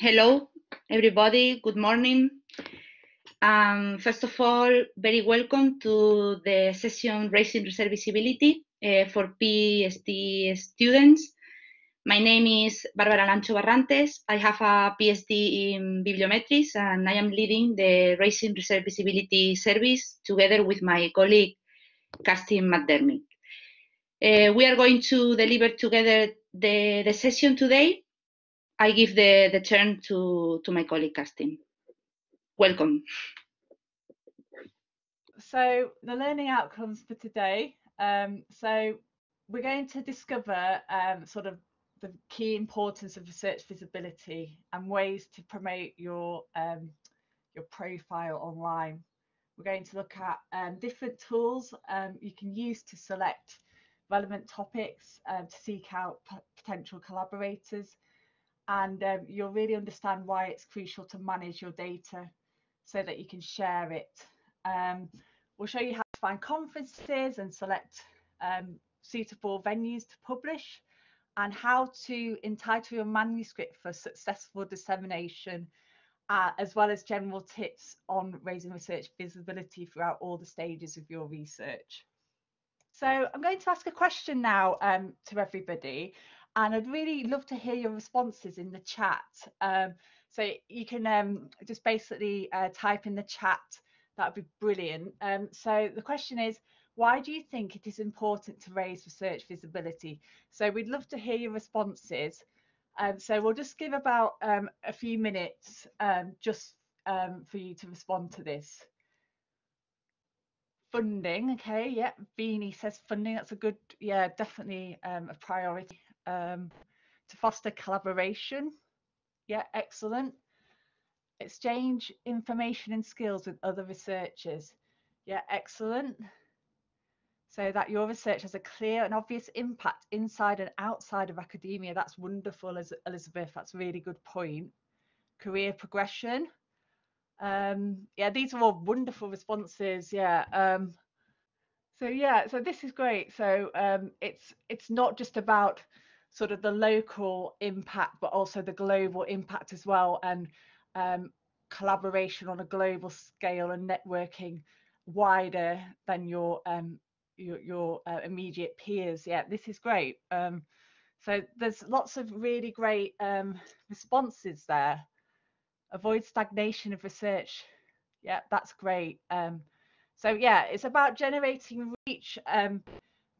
Hello, everybody. Good morning. First of all, very welcome to the session Raising Research Visibility for PhD students. My name is Bárbara Lancho Barrantes. I have a PhD in bibliometrics, and I am leading the Raising Research Visibility service together with my colleague, Kerstin McDermott. We are going to deliver together the session today. I give the turn to my colleague, Kerstin. Welcome. So the learning outcomes for today. So we're going to discover sort of the key importance of research visibility and ways to promote your profile online. We're going to look at different tools you can use to select relevant topics to seek out potential collaborators, and you'll really understand why it's crucial to manage your data so that you can share it. We'll show you how to find conferences and select suitable venues to publish, and how to entitle your manuscript for successful dissemination, as well as general tips on raising research visibility throughout all the stages of your research. So I'm going to ask a question now to everybody, and I'd really love to hear your responses in the chat. So you can just basically type in the chat. That would be brilliant. So the question is, why do you think it is important to raise research visibility? So we'd love to hear your responses. So we'll just give about a few minutes just for you to respond to this. Funding, okay, yeah. Beanie says funding, that's a good, yeah, definitely a priority. To foster collaboration, yeah, excellent. Exchange information and skills with other researchers, yeah, excellent. So that your research has a clear and obvious impact inside and outside of academia, that's wonderful, Elizabeth, that's a really good point. Career progression, yeah, these are all wonderful responses, yeah. So yeah, so this is great. So it's not just about sort of the local impact, but also the global impact as well, and collaboration on a global scale and networking wider than your immediate peers. Yeah, this is great. So there's lots of really great responses there. Avoid stagnation of research. Yeah, that's great. So yeah, it's about generating reach,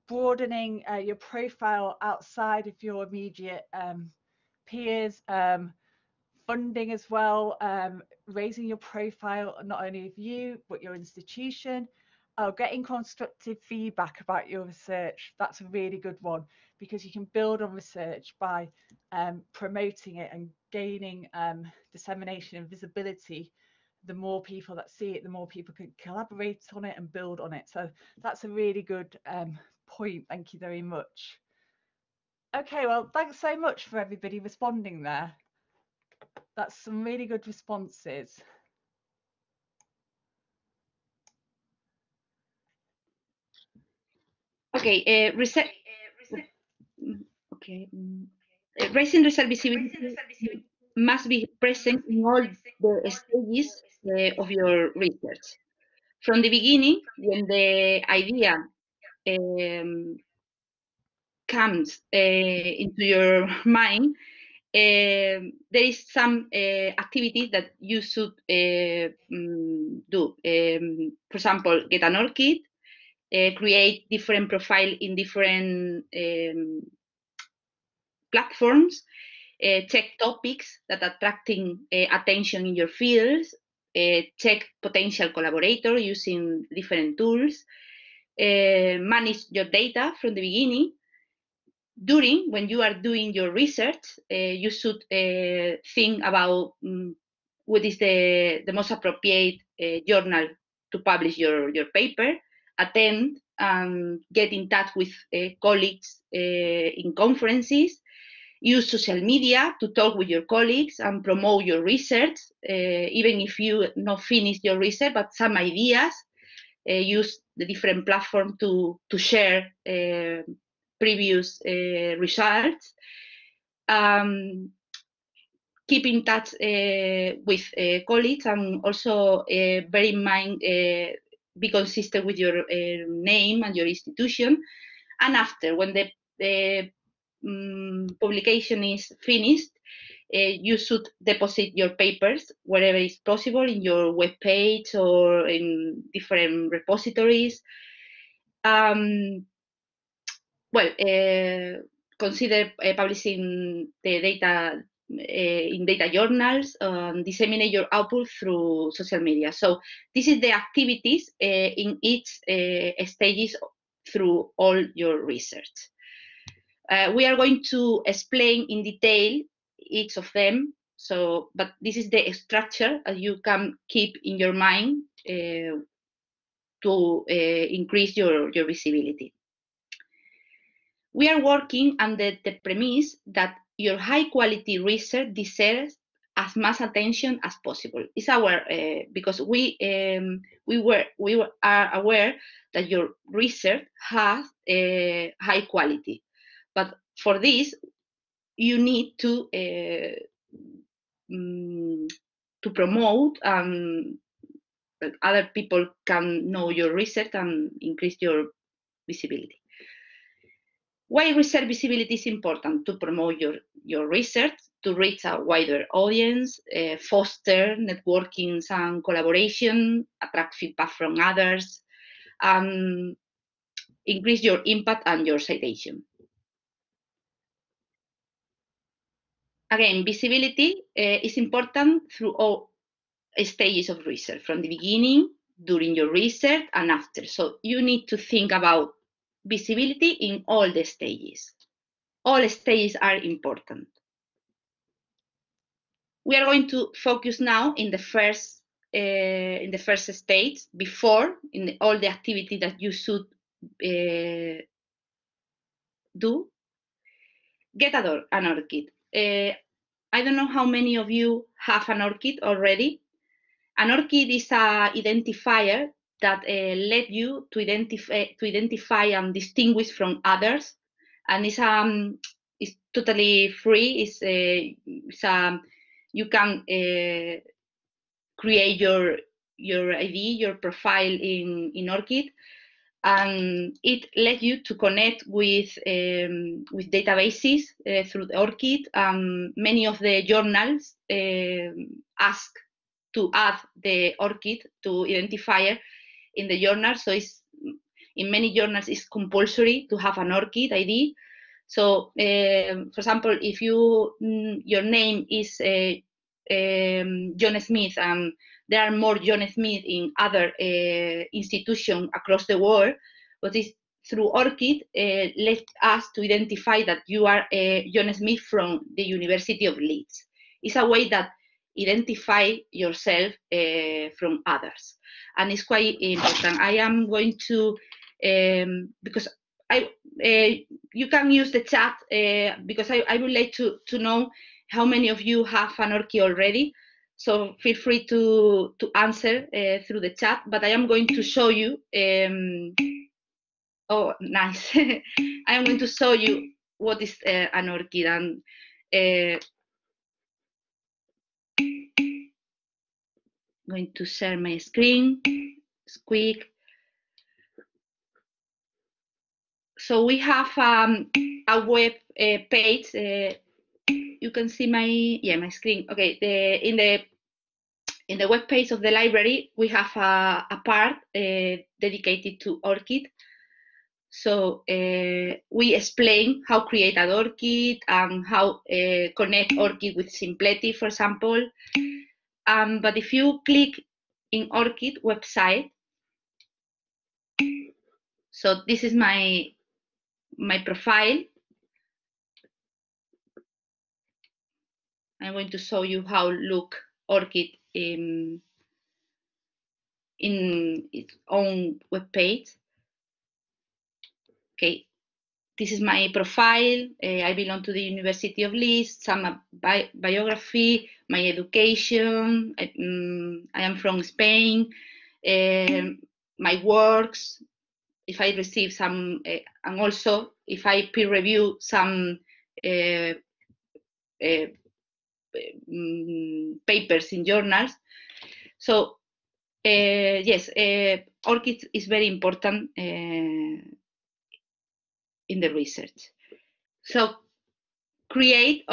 broadening your profile outside of your immediate peers, funding as well, raising your profile not only of you but your institution, getting constructive feedback about your research. That's a really good one, because you can build on research by promoting it and gaining dissemination and visibility. The more people that see it, the more people can collaborate on it and build on it. So that's a really good point. Thank you very much. Okay, well, thanks so much for everybody responding there. That's some really good responses. Okay, raising research visibility must be present in all the stages of your research. From the beginning, when the idea comes into your mind, there is some activity that you should do. For example, get an Orchid, create different profile in different platforms, check topics that are attracting attention in your fields, check potential collaborator using different tools, manage your data from the beginning. When you are doing your research, you should think about what is the most appropriate journal to publish your paper, attend and get in touch with colleagues in conferences, use social media to talk with your colleagues and promote your research, even if you not finish your research, but some ideas. Use the different platform to share previous results. keep in touch with colleagues, and also bear in mind, be consistent with your name and your institution. And after, when the publication is finished, you should deposit your papers wherever is possible, in your web page or in different repositories. Well, consider publishing the data in data journals, disseminate your output through social media. So this is the activities in each stages through all your research. We are going to explain in detail each of them. So, but this is the structure you can keep in your mind to increase your visibility. We are working under the premise that your high quality research deserves as much attention as possible. It's our because we are aware that your research has high quality, but for this you need to promote, that other people can know your research and increase your visibility. Why research visibility is important? To promote your research, to reach a wider audience, foster networking and collaboration, attract feedback from others, increase your impact and your citation. Again, visibility is important through all stages of research, from the beginning, during your research, and after. So you need to think about visibility in all the stages. All stages are important. We are going to focus now in the first stage, before, in all the activity that you should do. Get an orchid. I don't know how many of you have an orchid already. An orchid is an identifier that let you to identify and distinguish from others, and it's totally free. You can create your ID, your profile in Orchid, and it lets you to connect with databases through the Orchid. Many of the journals ask to add the Orchid to identifier in the journal. So in many journals it's compulsory to have an Orchid ID. So, for example, if your name is John Smith, and there are more John Smith in other institutions across the world, but it's through Orchid let us to identify that you are John Smith from the University of Leeds. It's a way that identify yourself from others, and it's quite important. I am going to because you can use the chat because I would like to know how many of you have an Orchid already. So feel free to answer through the chat, but I am going to show you. Oh, nice. I am going to show you what is an Orchid, and going to share my screen. It's quick. So we have a web page. You can see my screen. Okay, in the web page of the library, we have a part dedicated to Orchid. So we explain how create an Orchid and how connect Orchid with Simpletti, for example. But if you click in Orchid website, so this is my profile. I'm going to show you how look Orchid in its own web page. Okay, this is my profile. I belong to the University of Leeds. Some biography, my education. I am from Spain. My works. If I receive some, and also if I peer review some papers in journals. So yes, Orchid is very important in the research. So create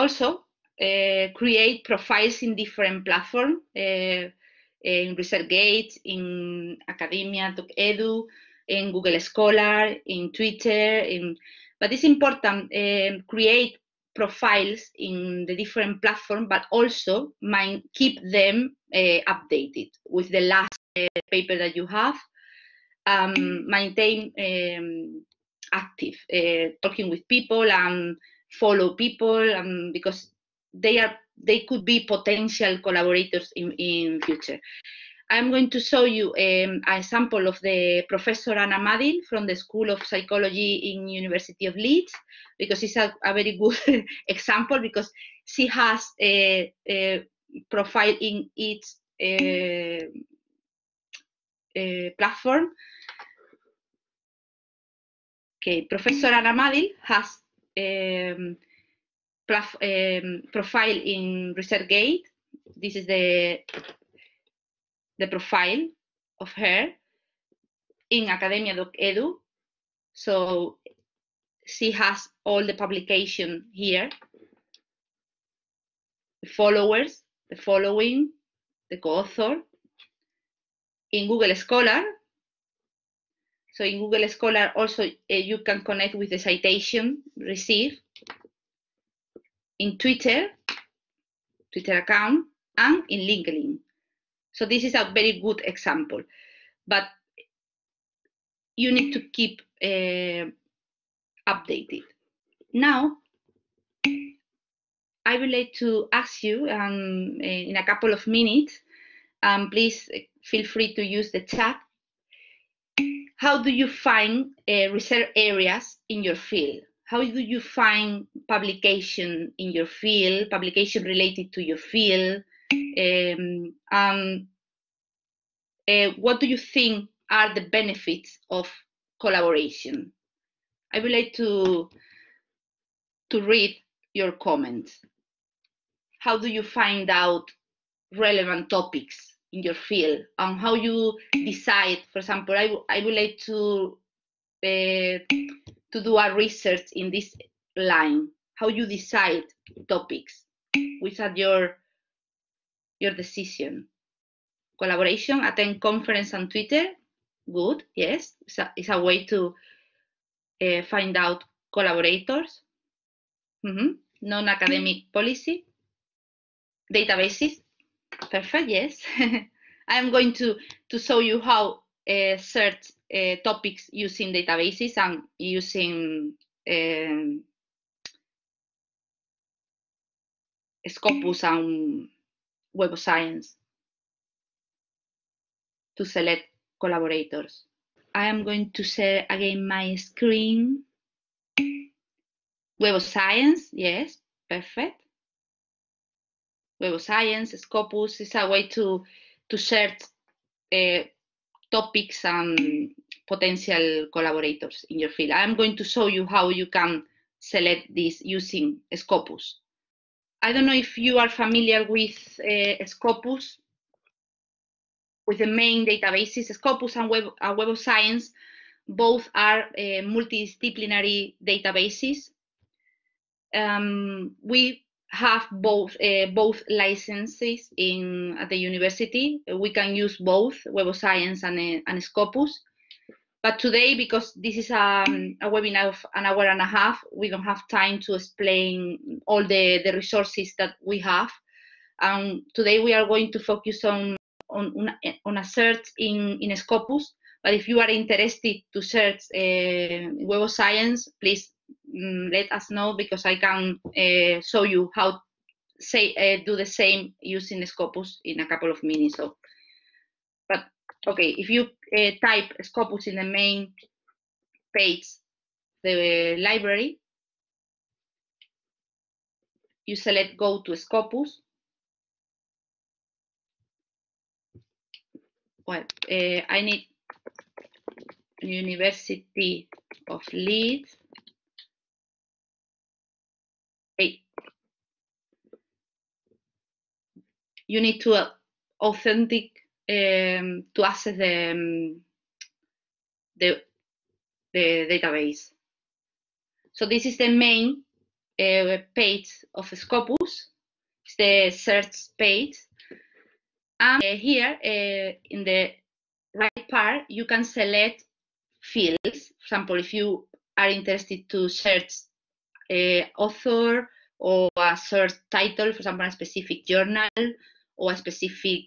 profiles in different platforms, in ResearchGate, in academia.edu, in Google Scholar, in Twitter. But it's important create profiles in the different platforms, but also keep them updated with the last paper that you have. Maintain active, talking with people and follow people, because they could be potential collaborators in future. I'm going to show you a sample of the Professor Anna Madil from the School of Psychology in University of Leeds, because it's a very good example, because she has a profile in each platform. Okay, Professor Anna Madil has profile in ResearchGate. This is the profile of her in academia.edu. So she has all the publication here, the followers, the following, the co-author. In Google Scholar, so in Google Scholar also you can connect with the citation received. In Twitter account, and in LinkedIn. So this is a very good example, but you need to keep updated. Now, I would like to ask you in a couple of minutes, please feel free to use the chat. How do you find research areas in your field? How do you find publication in your field, publication related to your field? What do you think are the benefits of collaboration? I would like to read your comments. How do you find out relevant topics in your field, and how you decide? For example, I would like to do a research in this line. How you decide topics? Which are your decision? Collaboration, attend conference on Twitter. Good, yes, it's a way to find out collaborators. Non-academic policy. Databases. Perfect, yes. I'm going to show you how search topics using databases and using Scopus and Web of Science to select collaborators. I am going to share again my screen. Web of Science, yes, perfect. Web of Science, Scopus is a way to search topics and potential collaborators in your field. I'm going to show you how you can select this using Scopus. I don't know if you are familiar with Scopus, with the main databases. Scopus and Web of Science both are multidisciplinary databases. We have both licenses at the university. We can use both Web of Science and Scopus. But today, because this is a webinar of an hour and a half, we don't have time to explain all the resources that we have. Today we are going to focus on a search in Scopus. But if you are interested to search Web of Science, please let us know, because I can show you how do the same using Scopus in a couple of minutes. So, but okay, if you type Scopus in the main page, the library, you select go to Scopus. Well, I need University of Leeds. Okay. you need to authentic to access the database. So this is the main page of Scopus. It's the search page. And here in the right part, you can select fields. For example, if you are interested to search author or a search title, for example, a specific journal or a specific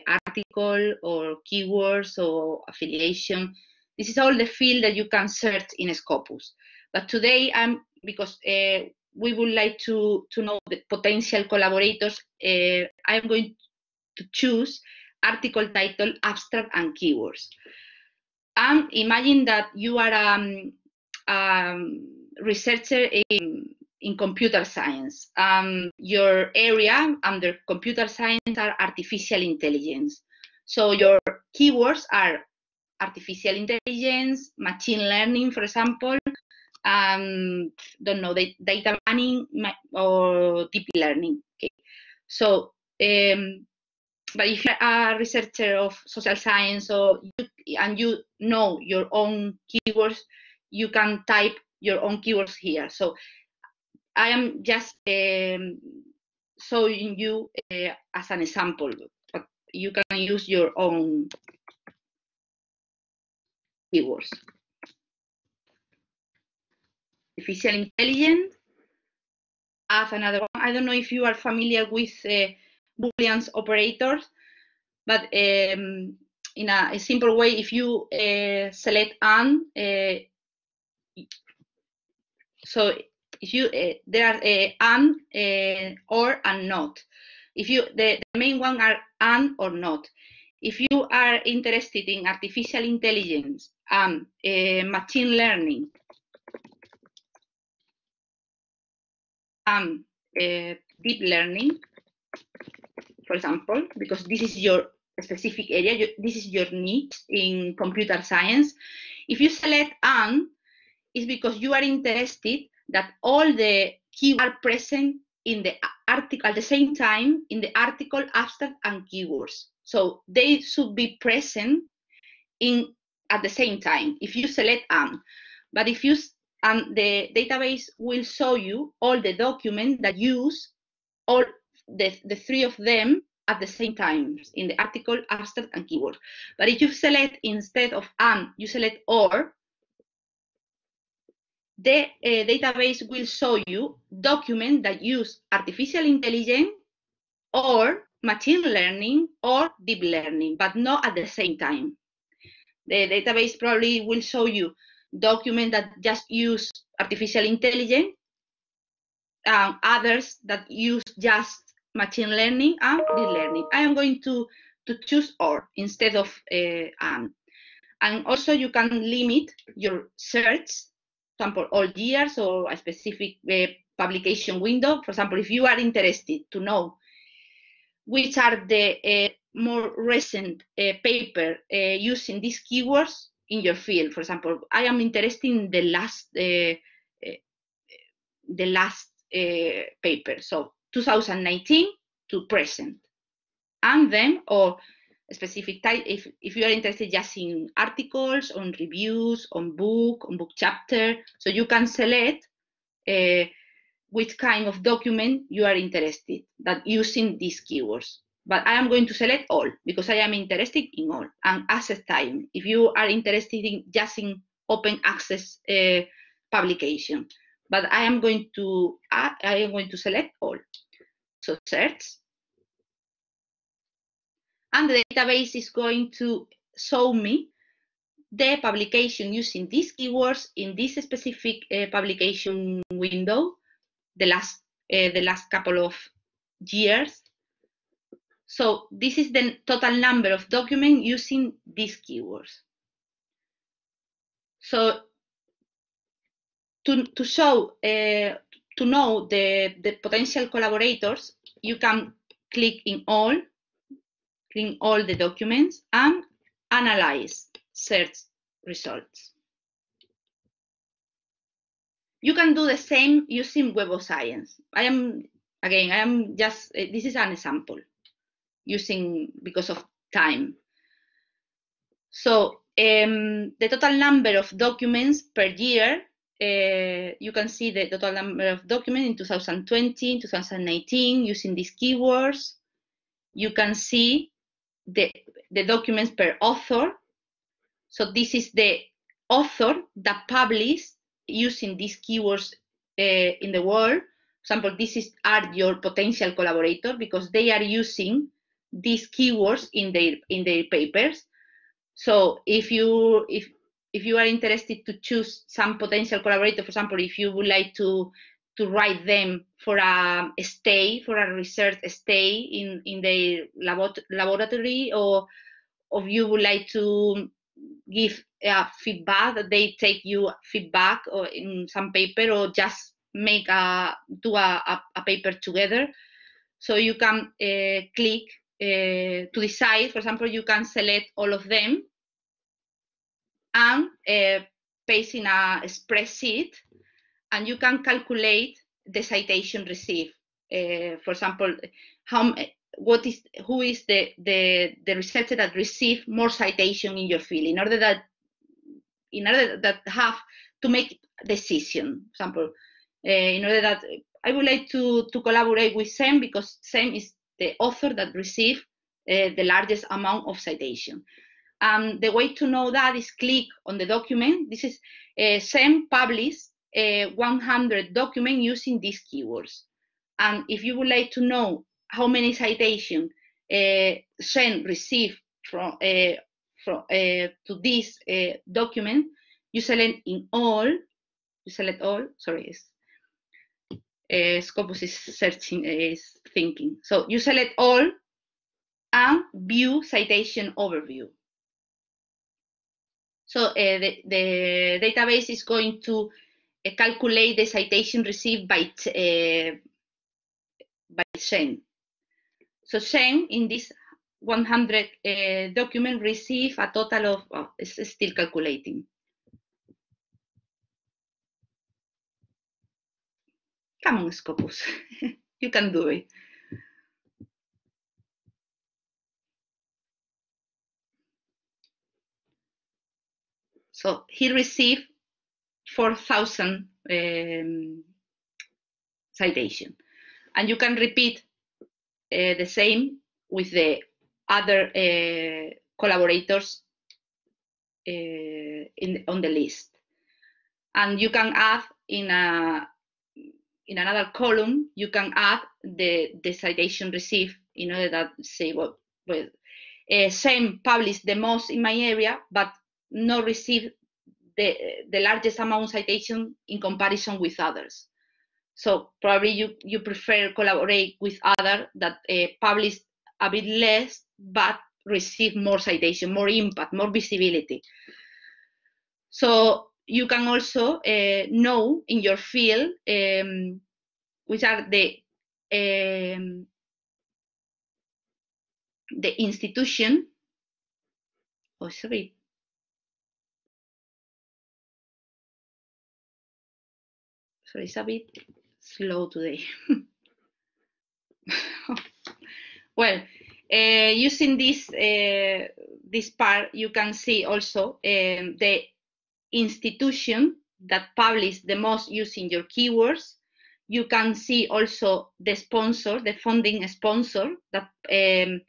article or keywords or affiliation. This is all the field that you can search in Scopus. But today, because we would like to know the potential collaborators, I'm going to choose article title, abstract, and keywords. And imagine that you are a researcher in computer science. Your area under computer science are artificial intelligence. So your keywords are artificial intelligence, machine learning, for example, don't know, data mining or deep learning. Okay. So, but if you're a researcher of social science and you know your own keywords, you can type your own keywords here. So I am just showing you as an example, but you can use your own keywords. Artificial intelligence. As another one. I don't know if you are familiar with Boolean operators, but in a simple way, if you select and, so if you there are and or and not. If you the main one are and or not. If you are interested in artificial intelligence and machine learning and deep learning, for example, because this is your specific area, this is your niche in computer science. If you select and, it's because you are interested that all the keywords are present in the article at the same time in the article, abstract, and keywords. So they should be present at the same time if you select and. But if you the database will show you all the documents that use all the three of them at the same time in the article, abstract, and keyword. But if you select instead of and, you select or, the database will show you documents that use artificial intelligence or machine learning or deep learning, but not at the same time. The database probably will show you documents that just use artificial intelligence, others that use just machine learning and deep learning. I am going to choose or instead of and. And also you can limit your search, for example, all years or a specific publication window. For example, if you are interested to know which are the more recent paper using these keywords in your field. For example, I am interested in the last paper, so 2019 to present, and then or a specific type. If you are interested just in articles, on reviews, on book chapter, so you can select which kind of document you are interested that using these keywords. But I am going to select all because I am interested in all. And access time, if you are interested in just in open access publication, but I am going to select all. So search, and the database is going to show me the publication using these keywords in this specific publication window, the last couple of years. So this is the total number of documents using these keywords. So to show to know the potential collaborators, you can click in all the documents and analyze search results. You can do the same using Web of Science. I am just, this is an example. because of time. So the total number of documents per year, you can see the total number of documents in 2020, 2019 using these keywords. You can see the documents per author. So this is the author that published using these keywords in the world. For example, are your potential collaborators because they are using these keywords in their papers. So if you are interested to choose some potential collaborator, for example, if you would like to write them for a research stay in their laboratory, or you would like to give feedback, that they take you feedback or in some paper, or just do a paper together. So you can click to decide. For example, you can select all of them and paste in a spreadsheet, and you can calculate the citation received. For example, who is the researcher that received more citation in your field, in order that have to make decision. For example, in order that I would like to collaborate with Sam because Sam is the author that received the largest amount of citation. The way to know that is click on the document. This is Sam published 100 documents using these keywords. And if you would like to know how many citations Sam received to this document, you select in all. You select all. Sorry, Scopus is thinking. So you select all and view citation overview. So the database is going to calculate the citation received by Shen. So Shen in this 100 document receive a total of, it's still calculating. Come on, Scopus, you can do it. So he received 4,000 citation, and you can repeat the same with the other collaborators on the list. And you can add in another column, you can add the citation received in order that say Sam published the most in my area, but not received the largest amount of citation in comparison with others. So probably you prefer collaborate with others that publish a bit less, but receive more citation, more impact, more visibility. So you can also know in your field which are the institution. Oh, sorry. So it's a bit slow today. Well, using this part, you can see also the institution that publish the most using your keywords. You can see also the sponsor, the funding sponsor, that the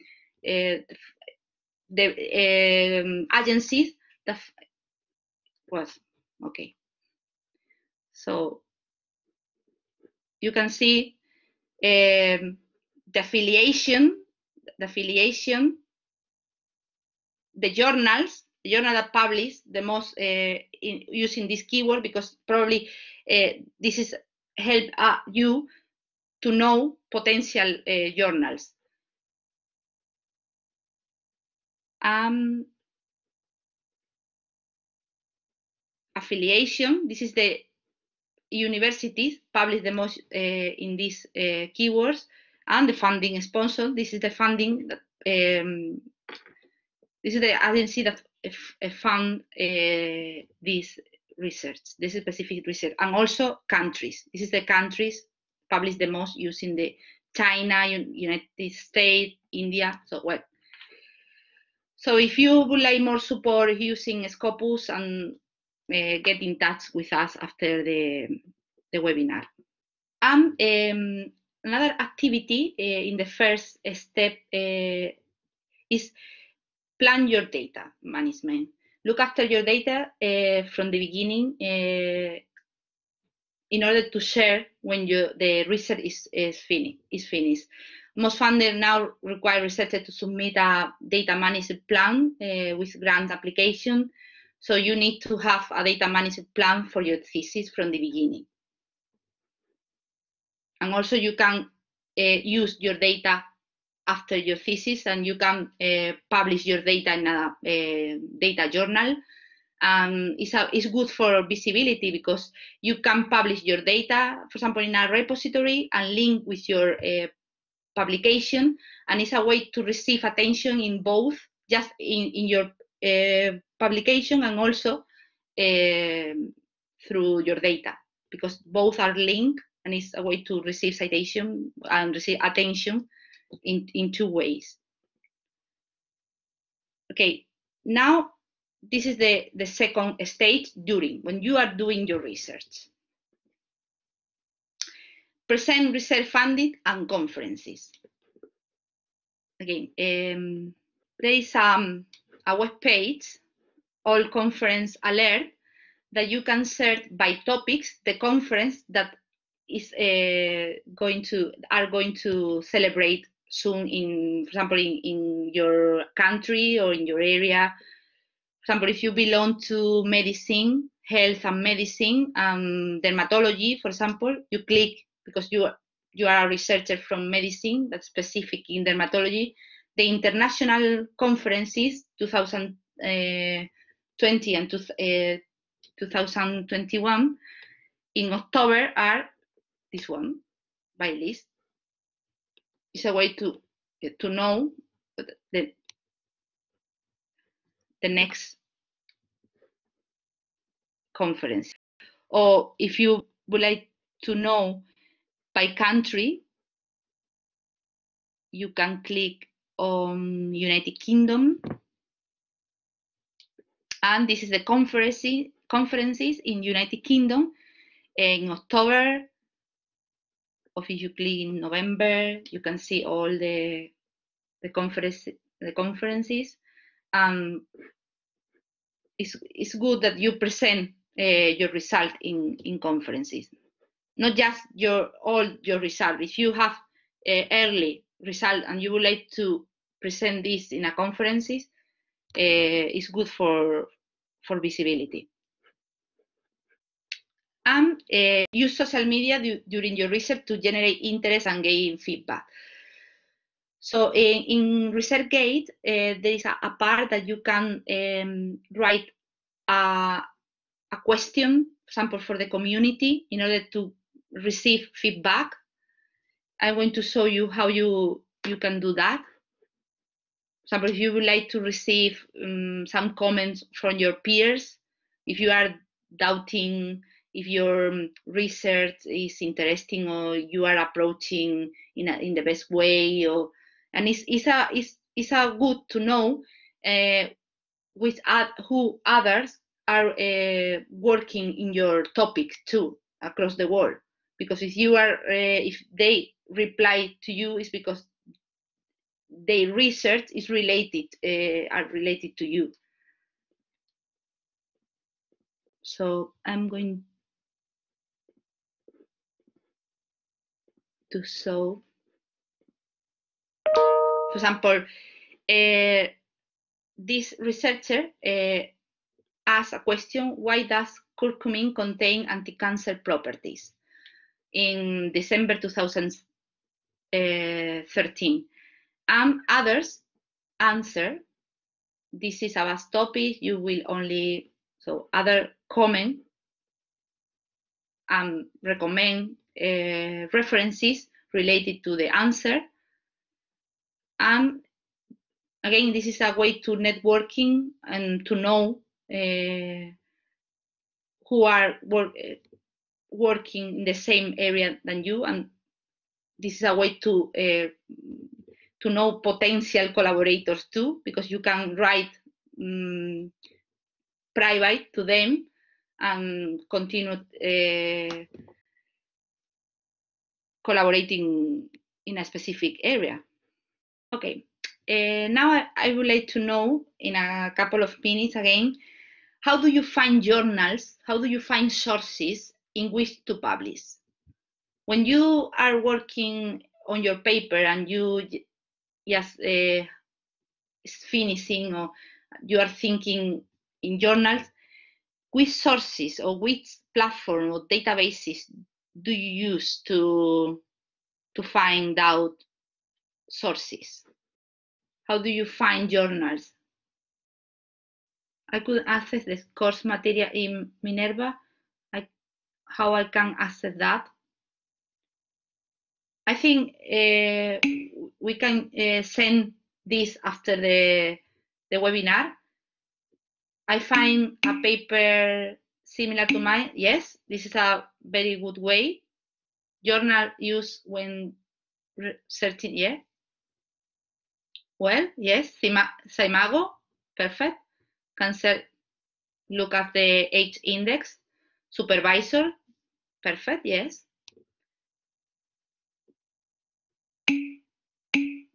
agencies that was okay. So you can see the affiliation, the journals, the journal that publish the most using this keyword, because probably this is help you to know potential journals. Affiliation, this is the universities publish the most in these keywords, and the funding sponsor, this is the funding that this is the agency that fund this research, this specific research, and also countries. This is the countries publish the most using the China, United States, India. So well. So if you would like more support using Scopus, and get in touch with us after the webinar. And another activity in the first step is plan your data management. Look after your data from the beginning in order to share when the research is finished. Most funders now require researchers to submit a data management plan with grant application. So you need to have a data management plan for your thesis from the beginning. And also you can use your data after your thesis, and you can publish your data in a data journal. It's good for visibility because you can publish your data, for example, in a repository and link with your publication, and it's a way to receive attention in both, just in your publication and also through your data, because both are linked, and it's a way to receive citation and receive attention in two ways. Okay, now this is the second stage when you are doing your research. Present research funding and conferences. Again, there is a web page, all conference alert, that you can search by topics the conference that is going to celebrate soon, for example, in your country or in your area. For example, if you belong to medicine, health and medicine, dermatology, for example, you click, because you are a researcher from medicine that's specific in dermatology. The international conferences 2020 and 2021 in October are this one by list. It's a way to know the next conference. Or if you would like to know by country, you can click on United Kingdom, and this is the conferences in United Kingdom in October. Or if you click in November, you can see all the conferences. It's good that you present your result in conferences, not just all your result. If you have early result and you would like to present this in a conferences, it's good for visibility. And use social media during your research to generate interest and gain feedback. So in ResearchGate, there is a part that you can write a question, for example, for the community in order to receive feedback. I'm going to show you how you can do that. For example, if you would like to receive some comments from your peers, if you are doubting if your research is interesting or you are approaching in the best way, and it's a good to know who others are working in your topic too across the world. Because if they reply to you, it's because their research is related to you. So I'm going to show, for example, this researcher asked a question: why does curcumin contain anti-cancer properties? In December 2013. And others answer, this is a vast topic, you will only, so other comment and recommend references related to the answer. And again, this is a way to networking and to know who are working in the same area than you, and this is a way to know potential collaborators too, because you can write private to them and continue collaborating in a specific area. Okay, now I would like to know in a couple of minutes again, how do you find journals? How do you find sources in which to publish? When you are working on your paper and you just is finishing, or you are thinking in journals, which sources or which platform or databases do you use to find out sources? How do you find journals? I could access the course material in Minerva. How I can access that? I think we can send this after the webinar. I find a paper similar to mine. Yes, this is a very good way. Journal use when searching, yeah. Well, yes, Saimago, perfect. Can look at the H index. Supervisor, perfect, yes.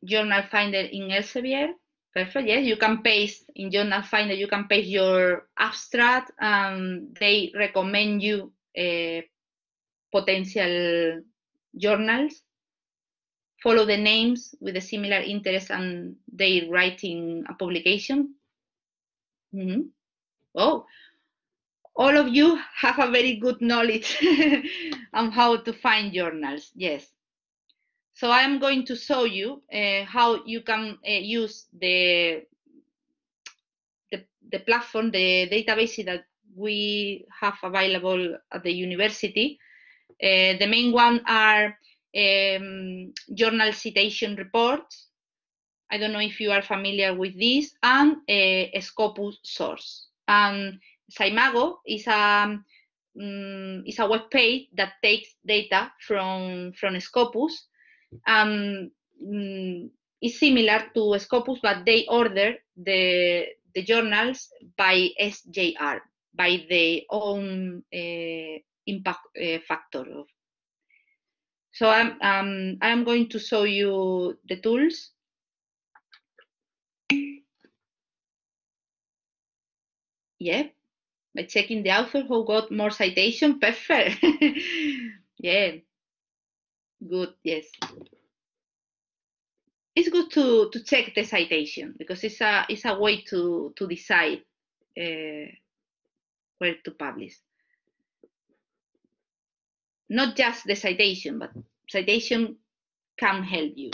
Journal Finder in Elsevier, perfect, yes. You can paste in Journal Finder, you can paste your abstract. They recommend you potential journals. Follow the names with a similar interest and they writing a publication. Oh, all of you have a very good knowledge on how to find journals. Yes. So I'm going to show you how you can use the platform, the database that we have available at the university. The main one are journal citation reports. I don't know if you are familiar with this, and a Scopus source. And Saimago is a web page that takes data from Scopus. It's similar to Scopus, but they order the journals by SJR, by their own impact factor. So I'm going to show you the tools. Yeah, by checking the author who got more citation. Perfect. Yeah, good. Yes, it's good to check the citation because it's a way to decide where to publish. Not just the citation, but citation can help you.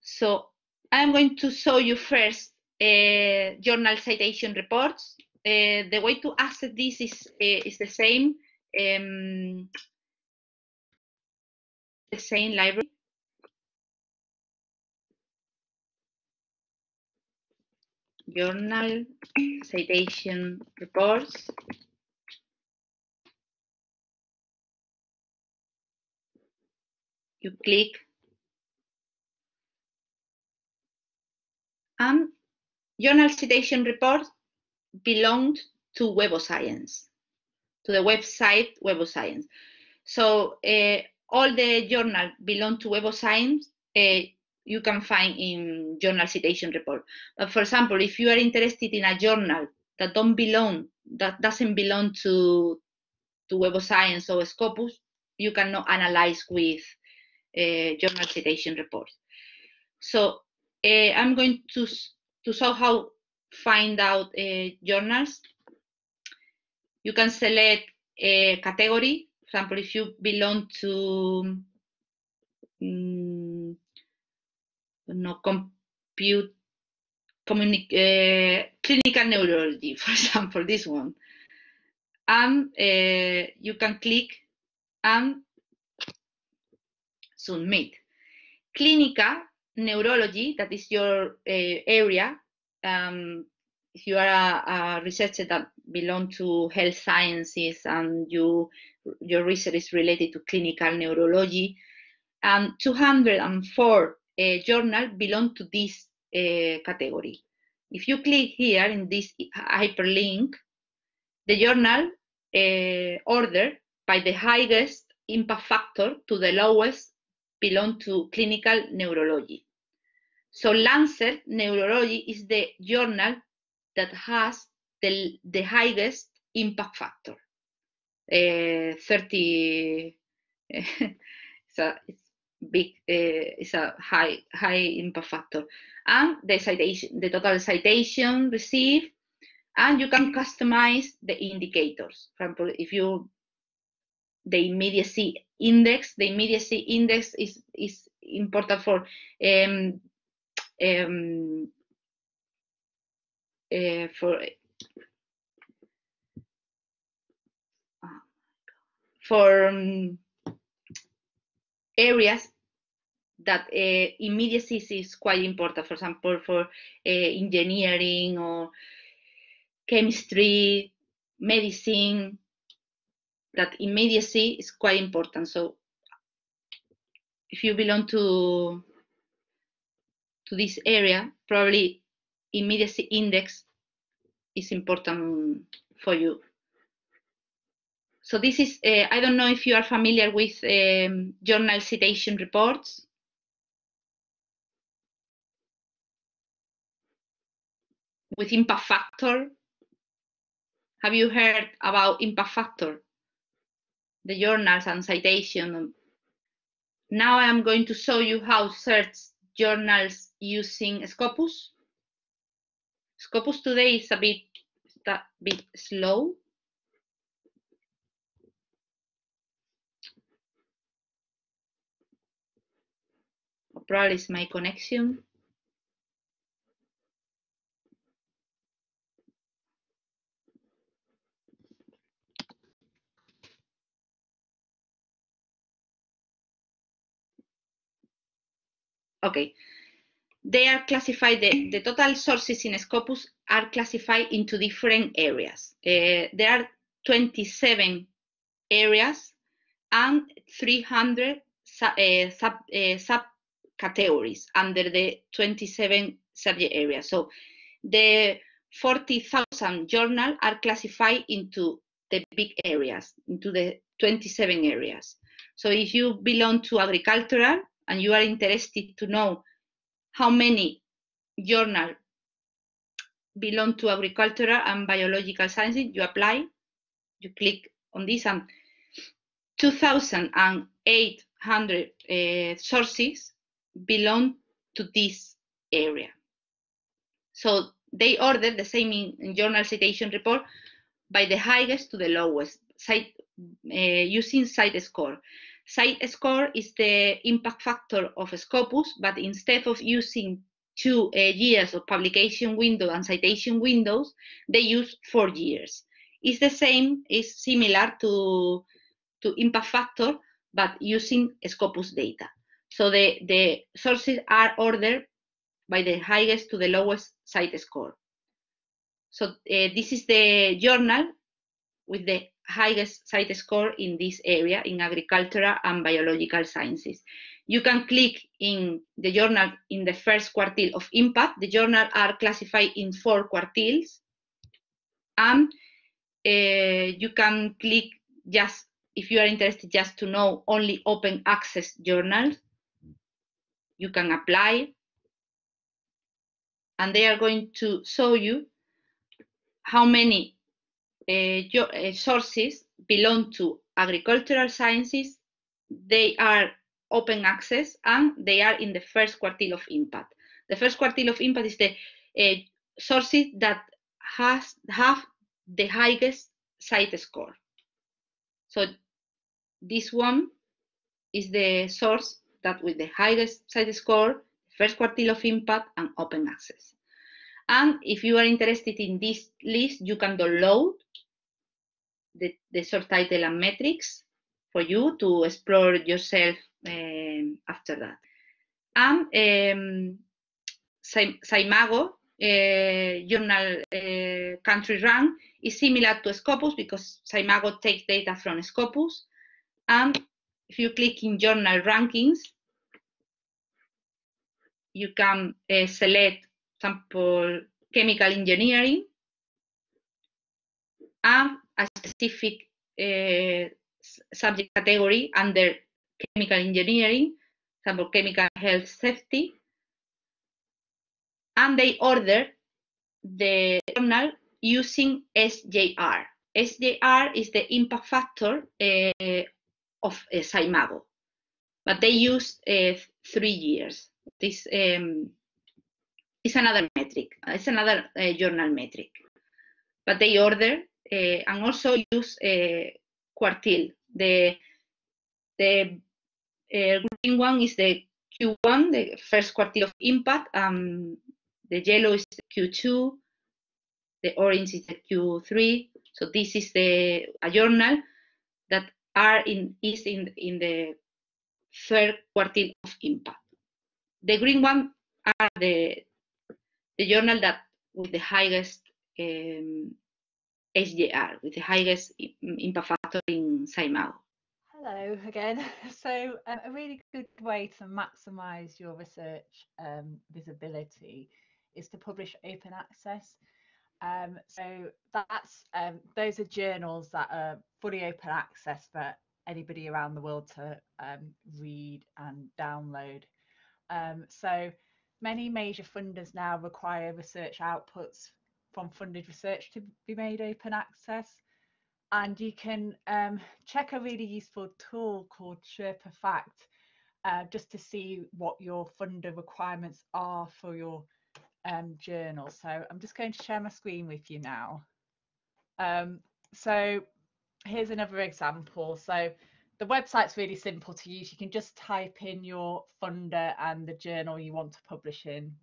So I'm going to show you first journal citation reports. The way to access this is the same. The same library. Journal citation reports. You click and journal citation reports belong to Web of Science, to the website Web of Science. So all the journals belong to Web of Science. You can find in journal citation report. But for example, if you are interested in a journal that doesn't belong to Web of Science or Scopus, you cannot analyze with journal citation reports. So I'm going to show how find out journals. You can select a category. For example, if you belong to clinical neurology, for example, this one, and you can click and submit. Clinical neurology, that is your area. If you are a researcher that belongs to health sciences and your research is related to clinical neurology, and 204 journals belong to this category. If you click here in this hyperlink, the journal order by the highest impact factor to the lowest belong to clinical neurology. So Lancet Neurology is the journal that has the highest impact factor. 30. It's big. It's a high impact factor, and the total citation received, and you can customize the indicators. For example, if the immediacy index is important for areas that immediacy is quite important. For example, for engineering or chemistry, medicine, that immediacy is quite important. So if you belong to this area, probably immediacy index is important for you. So this is, I don't know if you are familiar with journal citation reports. With impact factor. Have you heard about impact factor? The journals and citation. Now I'm going to show you how to search journals using Scopus. Scopus today is a bit slow. Probably it's my connection. Okay. They are classified, the total sources in Scopus are classified into different areas. There are 27 areas and 300 subcategories under the 27 subject areas. So the 40,000 journals are classified into the big areas, into the 27 areas. So if you belong to agricultural and you are interested to know how many journals belong to agricultural and biological sciences, you apply, you click on this, and 2,800 sources belong to this area. So they order the same in journal citation report by the highest to the lowest, using site score. Site score is the impact factor of Scopus, but instead of using 2 years of publication window and citation windows, they use 4 years. It's the same, it's similar to impact factor, but using Scopus data. So the sources are ordered by the highest to the lowest site score. So this is the journal with the highest site score in this area, in agricultural and biological sciences. You can click in the journal in the first quartile of impact. The journals are classified in 4 quartiles, and you can click just, if you are interested just to know only open access journals, you can apply, and they are going to show you how many sources belong to agricultural sciences. They are open access and they are in the first quartile of impact. The first quartile of impact is the sources that have the highest site score. So this one is the source that with the highest site score, first quartile of impact, and open access. And if you are interested in this list, you can download the source title and metrics for you to explore yourself after that. And Saimago journal country rank is similar to Scopus because Saimago takes data from Scopus. And if you click in journal rankings, you can select, for example, chemical engineering and a specific subject category under chemical engineering, for example, chemical health safety, and they order the journal using SJR. SJR is the impact factor of Saimago, but they use 3 years. This is another metric. It's another journal metric, but they order and also use quartile. The green one is the Q1, the first quartile of impact. The yellow is the Q2. The orange is the Q3. So this is a journal that is in the third quartile of impact. The green one are the journal that with the highest SJR, with the highest impact factor in Saimago. Hello again. So a really good way to maximise your research visibility is to publish open access. So that's those are journals that are fully open access for anybody around the world to read and download. So many major funders now require research outputs from funded research to be made open access. And you can check a really useful tool called Sherpa Fact just to see what your funder requirements are for your journal. So I'm just going to share my screen with you now. So here's another example. So the website's really simple to use. You can just type in your funder and the journal you want to publish in.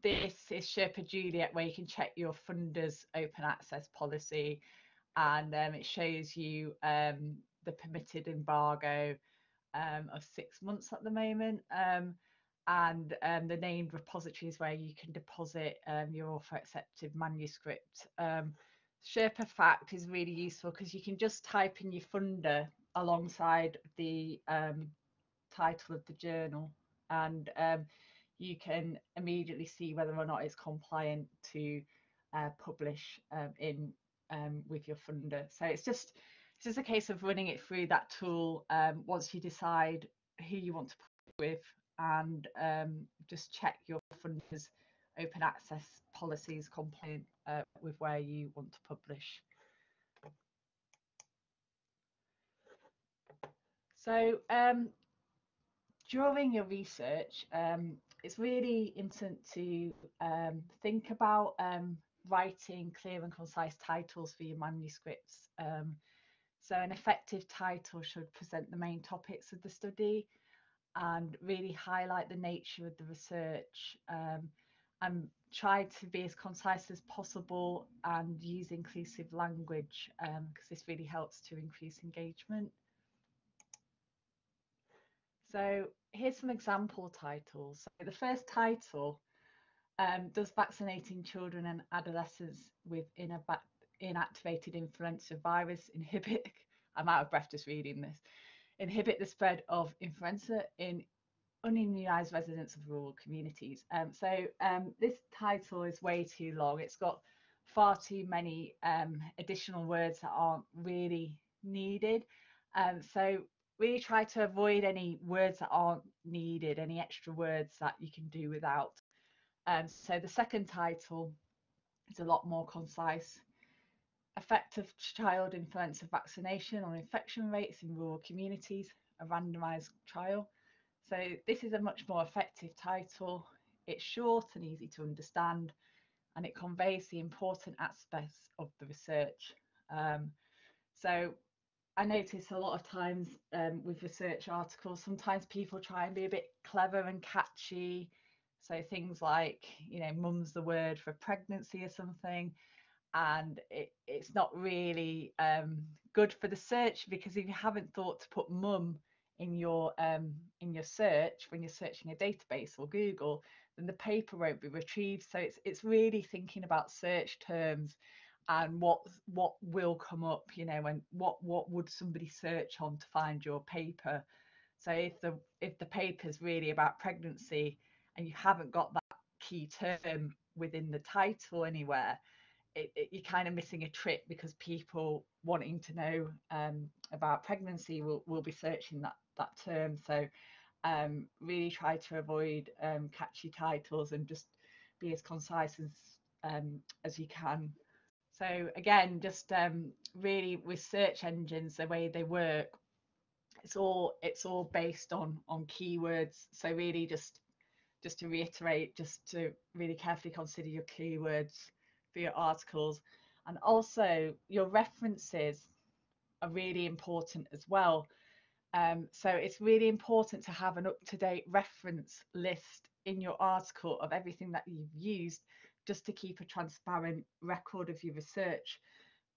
This is Sherpa Juliet, where you can check your funder's open access policy, and it shows you the permitted embargo of 6 months at the moment, and the named repositories where you can deposit your author accepted manuscript. Sherpa Fact is really useful because you can just type in your funder alongside the title of the journal, and you can immediately see whether or not it's compliant to publish in with your funder. So it's just a case of running it through that tool once you decide who you want to put with, and just check your funder's open access policies compliant with where you want to publish. So during your research, it's really important to think about writing clear and concise titles for your manuscripts. So an effective title should present the main topics of the study and really highlight the nature of the research, and try to be as concise as possible and use inclusive language, because this really helps to increase engagement. So here's some example titles. So the first title, does vaccinating children and adolescents with inactivated influenza virus inhibit, I'm out of breath just reading this, inhibit the spread of influenza in unimmunized residents of rural communities? This title is way too long. It's got far too many additional words that aren't really needed. So really try to avoid any words that aren't needed, any extra words that you can do without. So the second title is a lot more concise. Effect of child influenza vaccination on infection rates in rural communities, a randomised trial. So this is a much more effective title. It's short and easy to understand, and it conveys the important aspects of the research. So I notice a lot of times with research articles, sometimes people try and be a bit clever and catchy. So things like, you know, mum's the word for pregnancy or something. And it's not really good for the search, because if you haven't thought to put mum in your search when you're searching a database or Google, then the paper won't be retrieved. So it's really thinking about search terms and what will come up, you know, and what would somebody search on to find your paper. So if the paper's really about pregnancy and you haven't got that key term within the title anywhere, you're kind of missing a trick, because people wanting to know about pregnancy will be searching that term. So really try to avoid catchy titles and just be as concise as you can. So again, just really with search engines, the way they work, it's all based on keywords. So really just to reiterate, just to really carefully consider your keywords for your articles, and also your references are really important as well. So it's really important to have an up-to-date reference list in your article of everything that you've used, just to keep a transparent record of your research.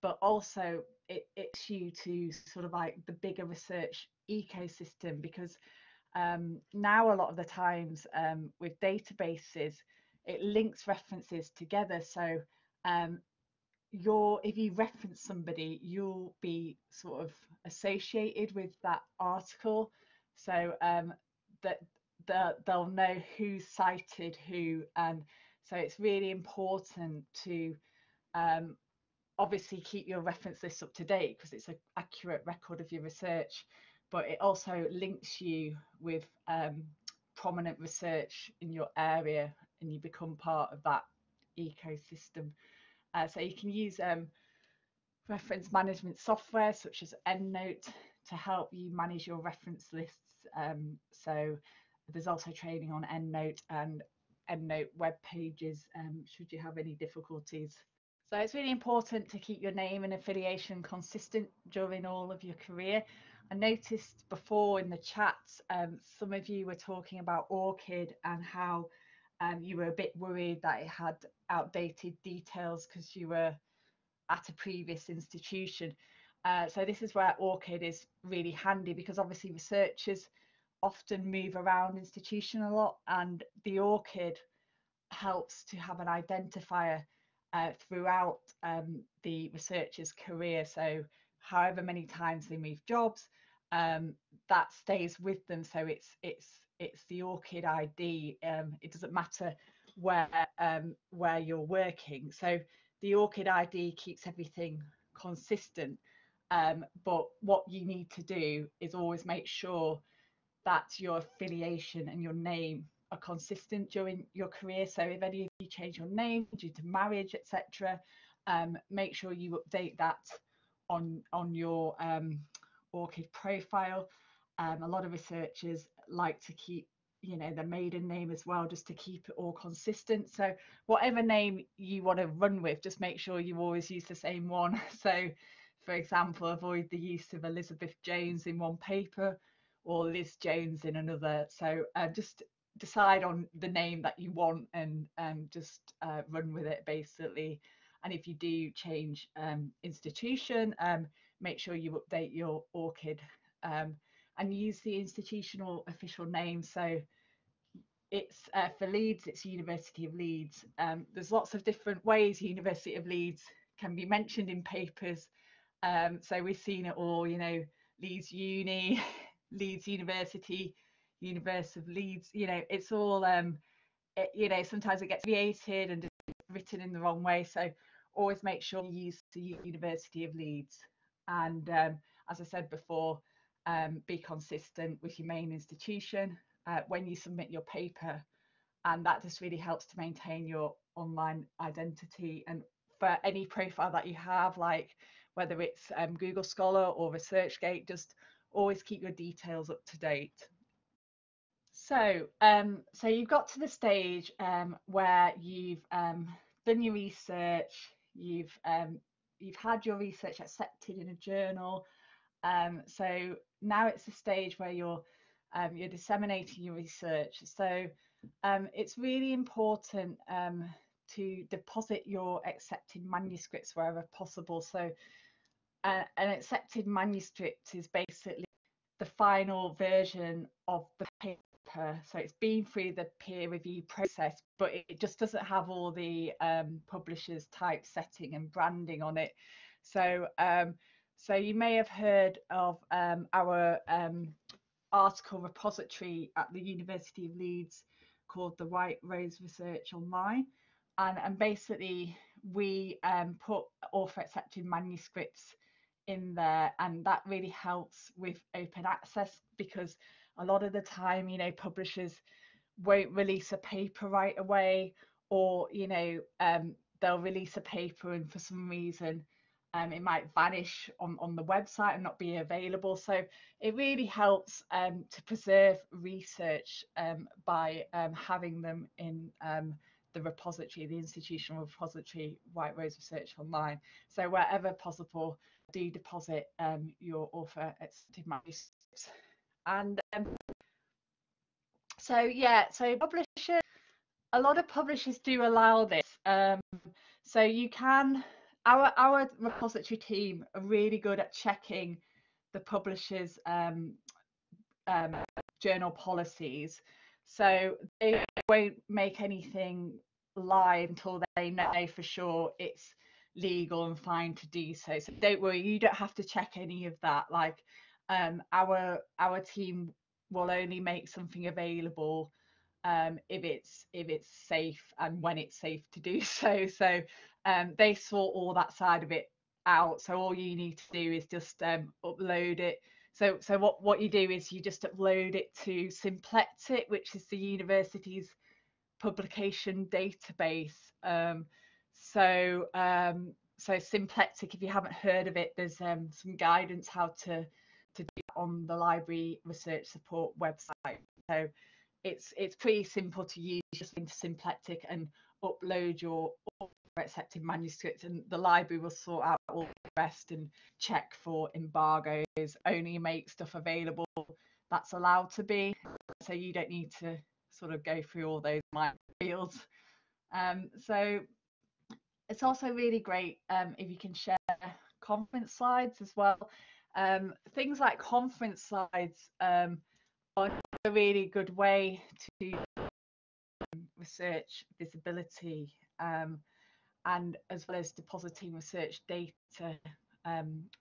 But also it's you to sort of like the bigger research ecosystem, because now a lot of the times with databases, it links references together. So um, if you reference somebody, you'll be sort of associated with that article, so that they'll know who cited who. And so it's really important to um, obviously keep your reference list up to date, because it's an accurate record of your research, but it also links you with prominent research in your area, and you become part of that ecosystem. So you can use reference management software such as EndNote to help you manage your reference lists. So there's also training on EndNote and EndNote web pages should you have any difficulties. So it's really important to keep your name and affiliation consistent during all of your career. I noticed before in the chat, some of you were talking about Orchid and how you were a bit worried that it had outdated details because you were at a previous institution. So this is where Orchid is really handy, because obviously researchers often move around institution a lot, and the Orchid helps to have an identifier throughout the researcher's career. So however many times they move jobs, that stays with them. So it's the Orchid ID. It doesn't matter where you're working. So the Orchid ID keeps everything consistent. But what you need to do is always make sure that your affiliation and your name are consistent during your career. So if any of you change your name due to marriage, etc., make sure you update that on your Orchid profile. A lot of researchers like to keep, you know, their maiden name as well, just to keep it all consistent. So whatever name you want to run with, just make sure you always use the same one. So for example, avoid the use of Elizabeth Jones in one paper or Liz Jones in another. So just decide on the name that you want, and just run with it basically. And if you do change institution, make sure you update your Orchid and use the institutional official name. So it's for Leeds, it's University of Leeds. There's lots of different ways University of Leeds can be mentioned in papers. So we've seen it all, you know, Leeds Uni, Leeds University, University of Leeds. You know, it's all, you know, sometimes it gets created and written in the wrong way. So always make sure you use the University of Leeds. And as I said before, be consistent with your main institution when you submit your paper. And that just really helps to maintain your online identity. And for any profile that you have, like whether it's Google Scholar or ResearchGate, just always keep your details up to date. So you've got to the stage where you've done your research, you've had your research accepted in a journal. So now it's the stage where you're disseminating your research. So it's really important to deposit your accepted manuscripts wherever possible. So an accepted manuscript is basically the final version of the paper paper, so it's been through the peer review process, but it just doesn't have all the publishers typesetting and branding on it. So you may have heard of our article repository at the University of Leeds called the White Rose Research Online, and basically we put author accepted manuscripts in there, and that really helps with open access, because a lot of the time, publishers won't release a paper right away, or they'll release a paper and for some reason it might vanish on the website and not be available. So it really helps to preserve research by having them in the repository, the institutional repository, White Rose Research Online. So wherever possible, do deposit your author accepted manuscripts. And so publishers, a lot of publishers do allow this. So you can, our repository team are really good at checking the publishers' journal policies. So they won't make anything live until they know for sure it's legal and fine to do so. So don't worry, you don't have to check any of that. Like our team will only make something available if it's safe and when it's safe to do so. So they sort all that side of it out. So all you need to do is just upload it. So what you do is you just upload it to Symplectic, which is the university's publication database. So Symplectic, if you haven't heard of it, there's some guidance how to do that on the library research support website. So it's pretty simple to use. Just into Symplectic and upload your accepted manuscripts, and the library will sort out all the rest and check for embargoes, only make stuff available that's allowed to be, so you don't need to sort of go through all those minefields. So it's also really great if you can share conference slides as well. Things like conference slides are a really good way to research visibility, and as well as depositing research data.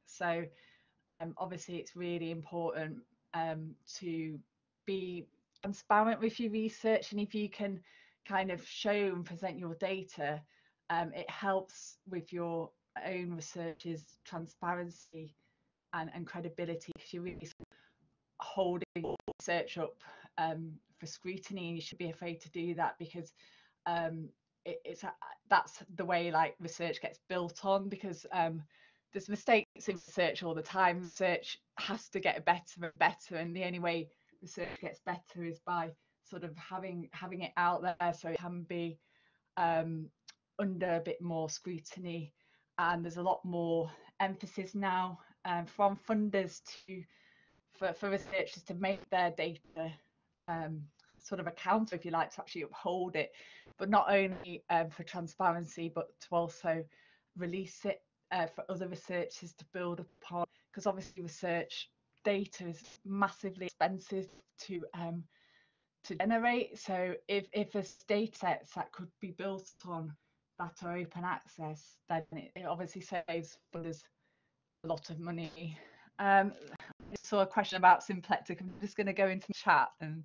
So obviously it's really important to be transparent with your research, and if you can kind of show and present your data, it helps with your own research's transparency and credibility, because you're really holding research up for scrutiny, and you should be afraid to do that, because that's the way like research gets built on, because there's mistakes in research all the time. Research has to get better and better, and the only way research gets better is by sort of having it out there so it can be under a bit more scrutiny. And there's a lot more emphasis now from funders for researchers to make their data sort of accountable, if you like, to actually uphold it, but not only for transparency, but to also release it for other researchers to build upon, because obviously research data is massively expensive to generate. So if there's data sets that could be built on that are open access, then it obviously saves funders a lot of money. I saw a question about Symplectic. I'm just going to go into the chat and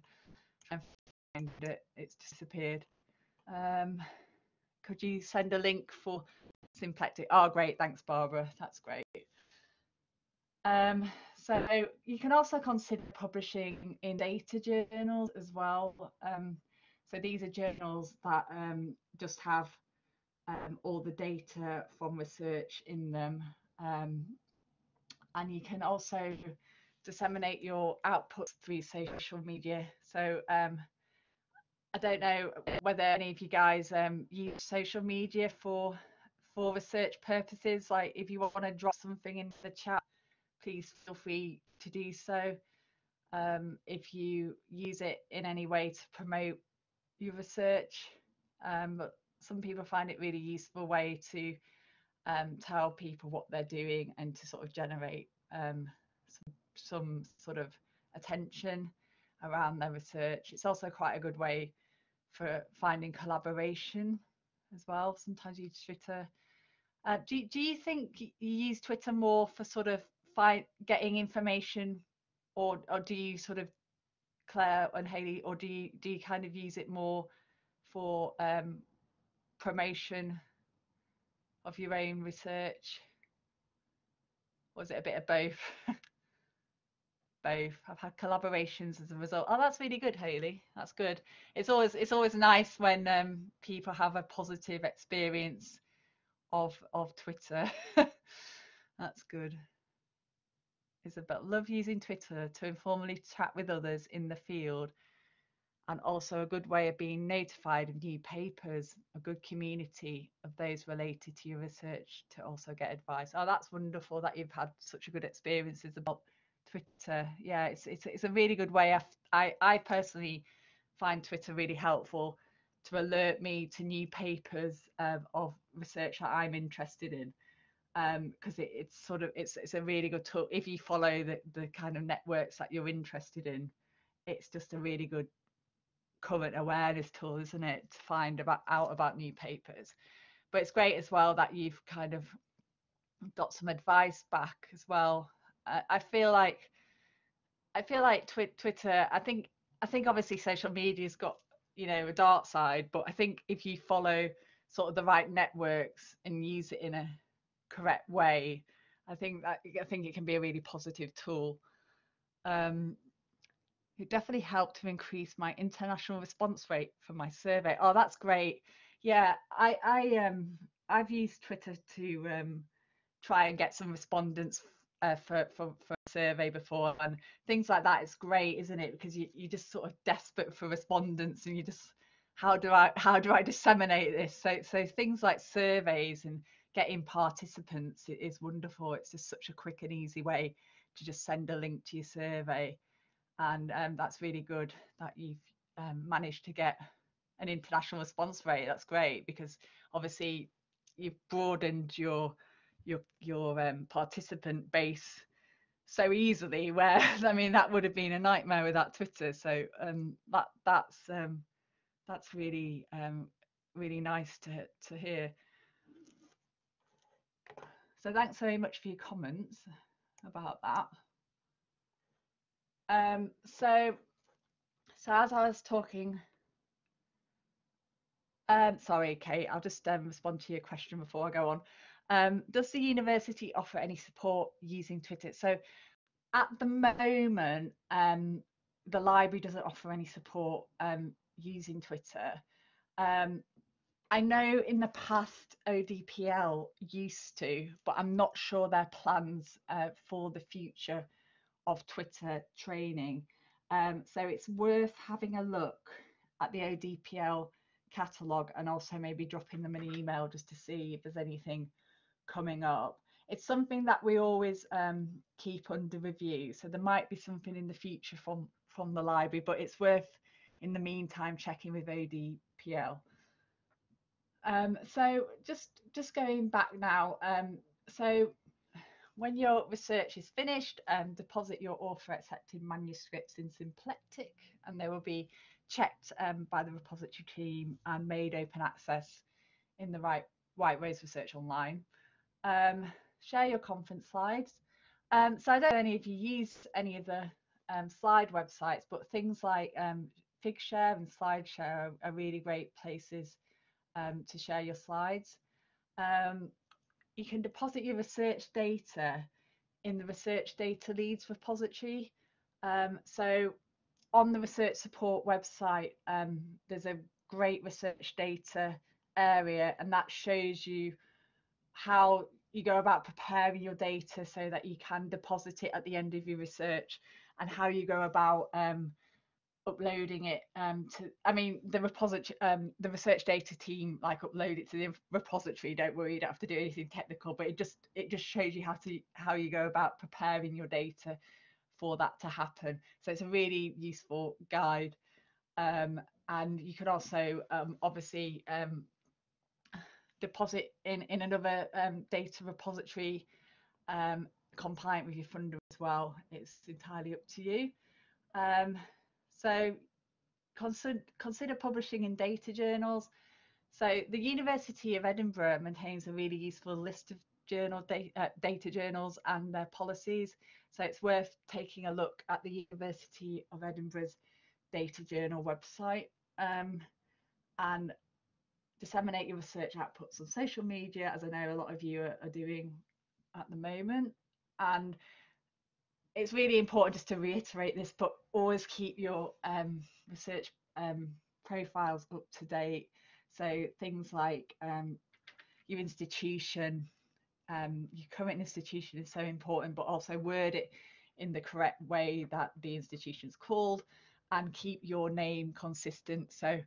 find it. It's disappeared. Could you send a link for Symplectic? Oh, great. Thanks, Barbara. That's great. So you can also consider publishing in data journals as well. So these are journals that just have all the data from research in them. And you can also disseminate your outputs through social media. So I don't know whether any of you guys use social media for research purposes. Like if you want to drop something into the chat, please feel free to do so. If you use it in any way to promote your research, but some people find it really useful way to tell people what they're doing and to sort of generate some sort of attention. around their research. It's also quite a good way for finding collaboration as well. Sometimes you use Twitter. Do you think you use Twitter more for sort of getting information, or do you sort of, Claire and Hayley, or do you kind of use it more for promotion of your own research? Or is it a bit of both? Both. I've had collaborations as a result. Oh, that's really good, Hayley. That's good. It's always nice when people have a positive experience of Twitter. That's good. Isabel, love using Twitter to informally chat with others in the field, and also a good way of being notified of new papers, a good community of those related to your research to also get advice. Oh, that's wonderful that you've had such a good experiences about Twitter. Yeah, it's a really good way. I personally find Twitter really helpful to alert me to new papers of research that I'm interested in, because it's a really good tool if you follow the kind of networks that you're interested in. It's just a really good current awareness tool, isn't it, to find out about new papers. But it's great as well that you've kind of got some advice back as well. I feel like Twitter. I think obviously social media's got, you know, a dark side, but I think if you follow sort of the right networks and use it in a correct way, I think it can be a really positive tool. It definitely helped to increase my international response rate for my survey. Oh, that's great. Yeah, I've used Twitter to try and get some respondents for a survey before, and things like that. It's great, isn't it? Because you're just sort of desperate for respondents, and you just, how do I disseminate this? So things like surveys and getting participants is wonderful. It's just such a quick and easy way to just send a link to your survey. And that's really good that you've managed to get an international response rate. That's great, because obviously you've broadened your participant base so easily, where I mean that would have been a nightmare without Twitter. So that's really really nice to hear. So thanks very much for your comments about that. So as I was talking, sorry, Kate, I'll just respond to your question before I go on. Does the university offer any support using Twitter? So at the moment, the library doesn't offer any support using Twitter. I know in the past ODPL used to, but I'm not sure their plans for the future of Twitter training. So it's worth having a look at the ODPL catalogue, and also maybe dropping them an email just to see if there's anything coming up. It's something that we always keep under review, so there might be something in the future from the library, but it's worth in the meantime checking with ODPL. So just going back now, so when your research is finished, deposit your author accepted manuscripts in Symplectic, and they will be checked by the repository team and made open access in the White Rose Research Online. Share your conference slides. So I don't know if any of you use any of the slide websites, but things like Figshare and SlideShare are really great places to share your slides. You can deposit your research data in the Research Data Leads repository. So on the research support website, there's a great research data area, and that shows you how you go about preparing your data so that you can deposit it at the end of your research, and how you go about uploading it to, I mean, the repository, the research data team like upload it to the repository. Don't worry, you don't have to do anything technical, but it just shows you how you go about preparing your data for that to happen. So it's a really useful guide, and you can also obviously deposit in another data repository compliant with your funder as well. It's entirely up to you. So consider publishing in data journals. So the University of Edinburgh maintains a really useful list of data journals and their policies. So it's worth taking a look at the University of Edinburgh's data journal website, and disseminate your research outputs on social media, as I know a lot of you are doing at the moment. And it's really important just to reiterate this, but always keep your research profiles up to date. So things like your institution, your current institution is so important, but also word it in the correct way that the institution's called, and keep your name consistent. So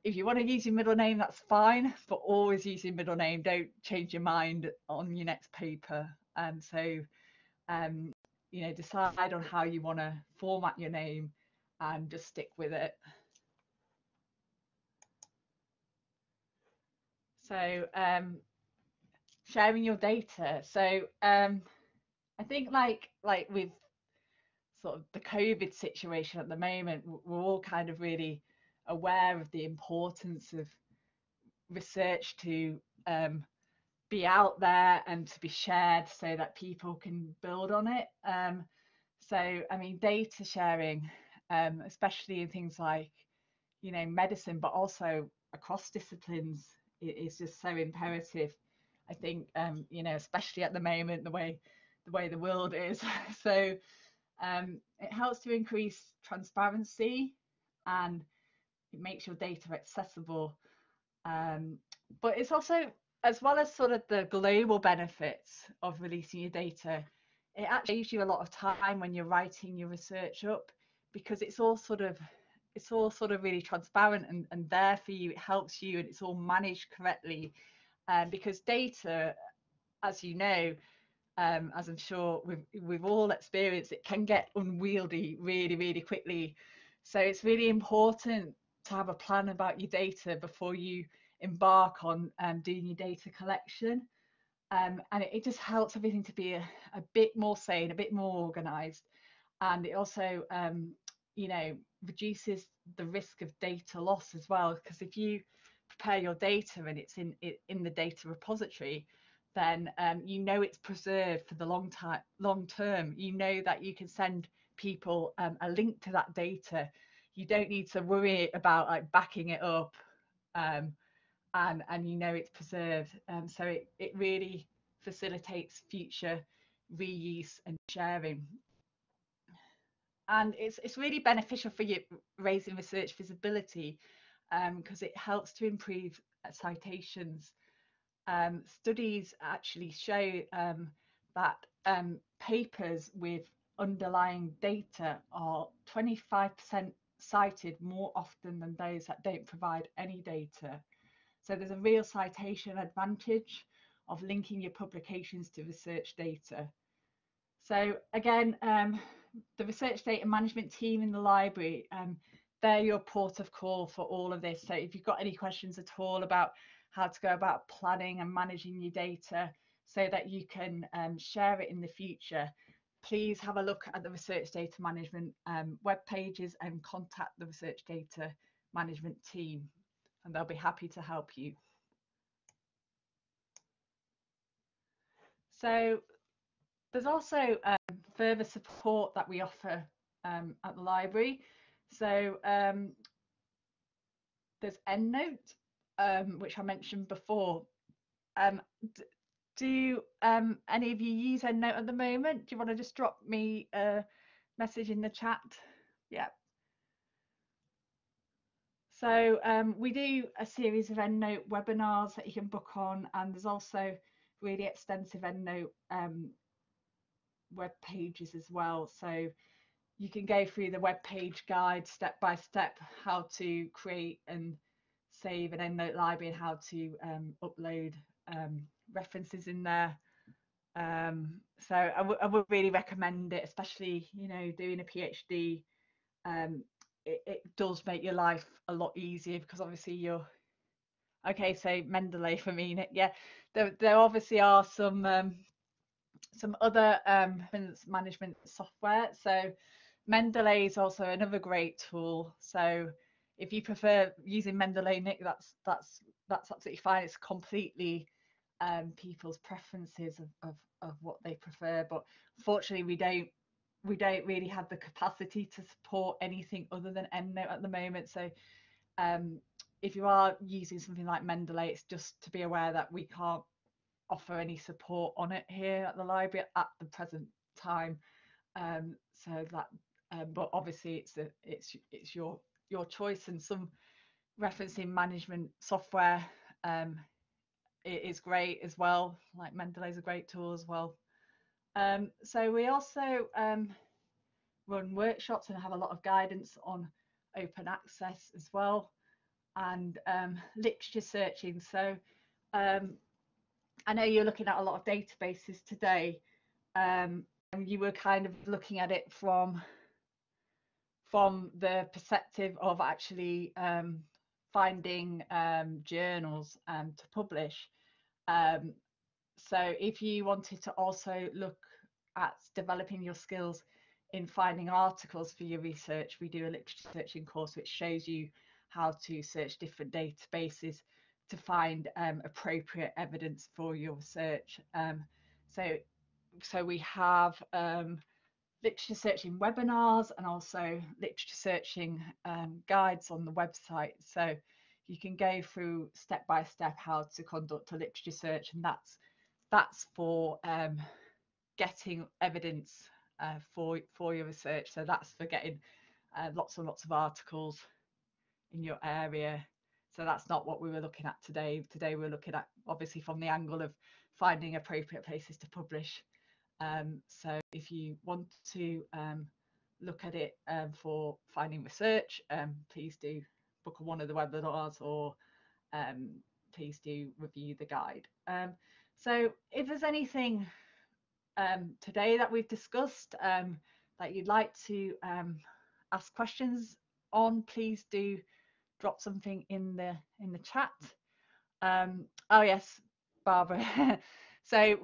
if you want to use your middle name, that's fine, but always use your middle name. Don't change your mind on your next paper. And so decide on how you want to format your name and just stick with it. So sharing your data. So I think like with sort of the COVID situation at the moment, we're all kind of really aware of the importance of research to be out there and to be shared so that people can build on it. So, I mean, data sharing, especially in things like, medicine, but also across disciplines, is just so imperative. I think, especially at the moment, the way the world is. So, it helps to increase transparency, and it makes your data accessible. But it's also, as well as sort of the global benefits of releasing your data, it actually saves you a lot of time when you're writing your research up, because it's all sort of really transparent and there for you. It helps you, and it's all managed correctly. Because data, as you know, as I'm sure we've all experienced, it can get unwieldy really, really quickly. So it's really important to have a plan about your data before you embark on doing your data collection. And it just helps everything to be a bit more sane, a bit more organized. And it also, reduces the risk of data loss as well. Because if you prepare your data and it's in the data repository, then it's preserved for the long term. You know that you can send people a link to that data. You don't need to worry about like backing it up, and it's preserved. So it really facilitates future reuse and sharing. And it's really beneficial for you raising research visibility, because it helps to improve citations. Studies actually show that papers with underlying data are 25% cited more often than those that don't provide any data. So there's a real citation advantage of linking your publications to research data. So again, the research data management team in the library, they're your port of call for all of this. So if you've got any questions at all about how to go about planning and managing your data so that you can share it in the future, please have a look at the research data management web pages and contact the research data management team, and they'll be happy to help you. So there's also further support that we offer at the library. So there's EndNote, which I mentioned before. Do any of you use EndNote at the moment? Do you want to just drop me a message in the chat? Yeah. So we do a series of EndNote webinars that you can book on, and there's also really extensive EndNote web pages as well. So you can go through the web page guide step by step how to create and save an EndNote library and how to upload references in there. So I would really recommend it, especially doing a PhD. It does make your life a lot easier, because obviously you're okay. So Mendeley for me, yeah. There obviously are some other management software. So Mendeley is also another great tool. So if you prefer using Mendeley, Nick, that's absolutely fine. It's completely people's preferences of what they prefer. But fortunately, we don't really have the capacity to support anything other than EndNote at the moment. So if you are using something like Mendeley, it's just to be aware that we can't offer any support on it here at the library at the present time. So that, but obviously it's your choice, and some referencing management software it is great as well. Like Mendeley is a great tool as well. So we also run workshops and have a lot of guidance on open access as well, and literature searching. So I know you're looking at a lot of databases today. You were kind of looking at it from the perspective of actually finding journals to publish. So if you wanted to also look at developing your skills in finding articles for your research, we do a literature searching course which shows you how to search different databases to find appropriate evidence for your research. So we have literature searching webinars and also literature searching guides on the website. So you can go through step by step how to conduct a literature search, and that's for getting evidence for your research. So that's for getting lots and lots of articles in your area. So that's not what we were looking at today. Today we're looking at, obviously, from the angle of finding appropriate places to publish. So if you want to look at it for finding research, please do book one of the webinars, or please do review the guide. So if there's anything today that we've discussed that you'd like to ask questions on, please do drop something in the chat. Oh yes, Barbara. So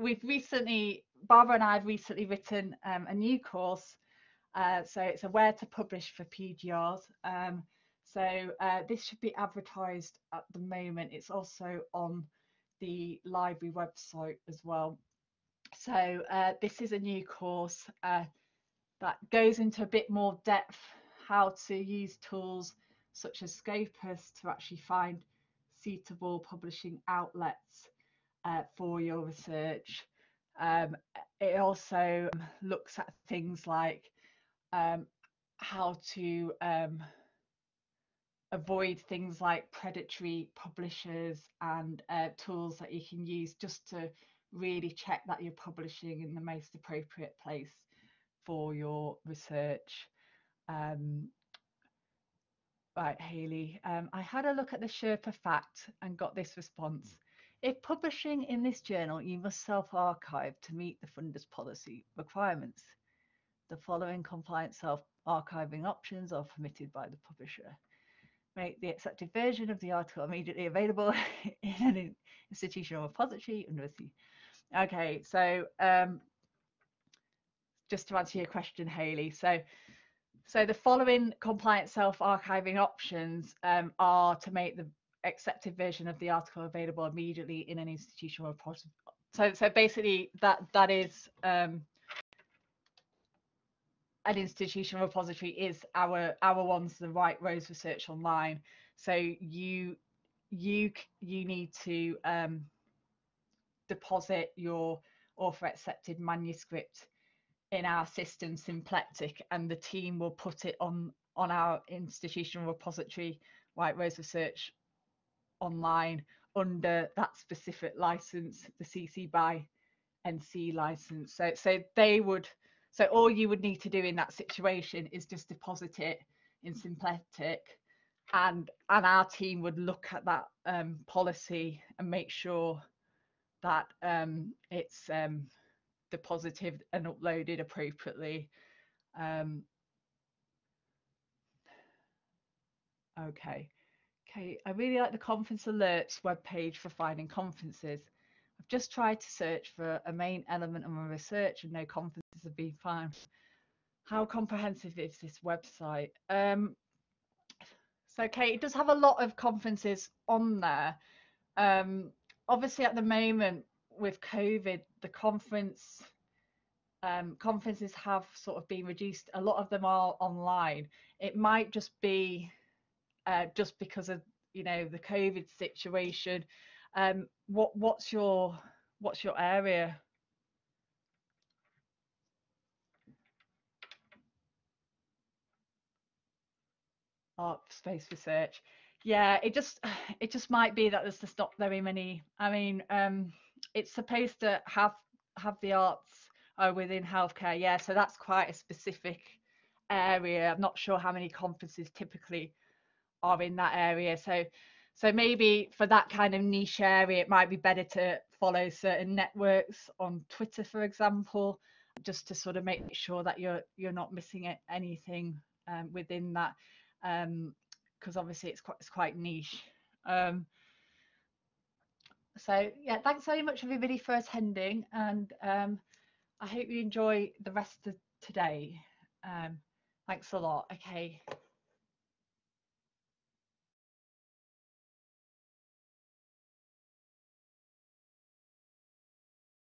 Barbara and I have recently written a new course. So it's a where to publish for PGRs. So this should be advertised at the moment. It's also on the library website as well. So this is a new course that goes into a bit more depth how to use tools such as Scopus to actually find suitable publishing outlets for your research. It also looks at things like how to avoid things like predatory publishers, and tools that you can use just to really check that you're publishing in the most appropriate place for your research. Right, Hayley, I had a look at the Sherpa fact and got this response. If publishing in this journal, you must self-archive to meet the funder's policy requirements. The following compliant self-archiving options are permitted by the publisher. Make the accepted version of the article immediately available in an institutional repository. Okay, so just to answer your question, Hayley, so the following compliant self-archiving options are to make the accepted version of the article available immediately in an institutional repository. So basically that is an institutional repository is our ones, the Right Rose Research Online. So you need to deposit your author accepted manuscript in our system Symplectic, and the team will put it on our institutional repository, White Rose Research Online, under that specific license, the CC by NC license. So all you would need to do in that situation is just deposit it in Symplectic, and our team would look at that policy and make sure that it's deposited and uploaded appropriately. Okay, I really like the conference alerts webpage for finding conferences. I've just tried to search for a main element of my research and no conferences have been found. How comprehensive is this website? So Kate, it does have a lot of conferences on there. Obviously, at the moment with COVID, the conferences have sort of been reduced. A lot of them are online. It might just be just because of the COVID situation. What's your area? Art space research. Yeah, it just might be that there's just not very many. I mean, it's supposed to have the arts within healthcare. Yeah, so that's quite a specific area. I'm not sure how many conferences typically are in that area. So maybe for that kind of niche area, it might be better to follow certain networks on Twitter, for example, just to sort of make sure that you're not missing anything within that, because obviously it's quite niche. So yeah, thanks very much everybody for attending, and I hope you enjoy the rest of today. Thanks a lot. Okay.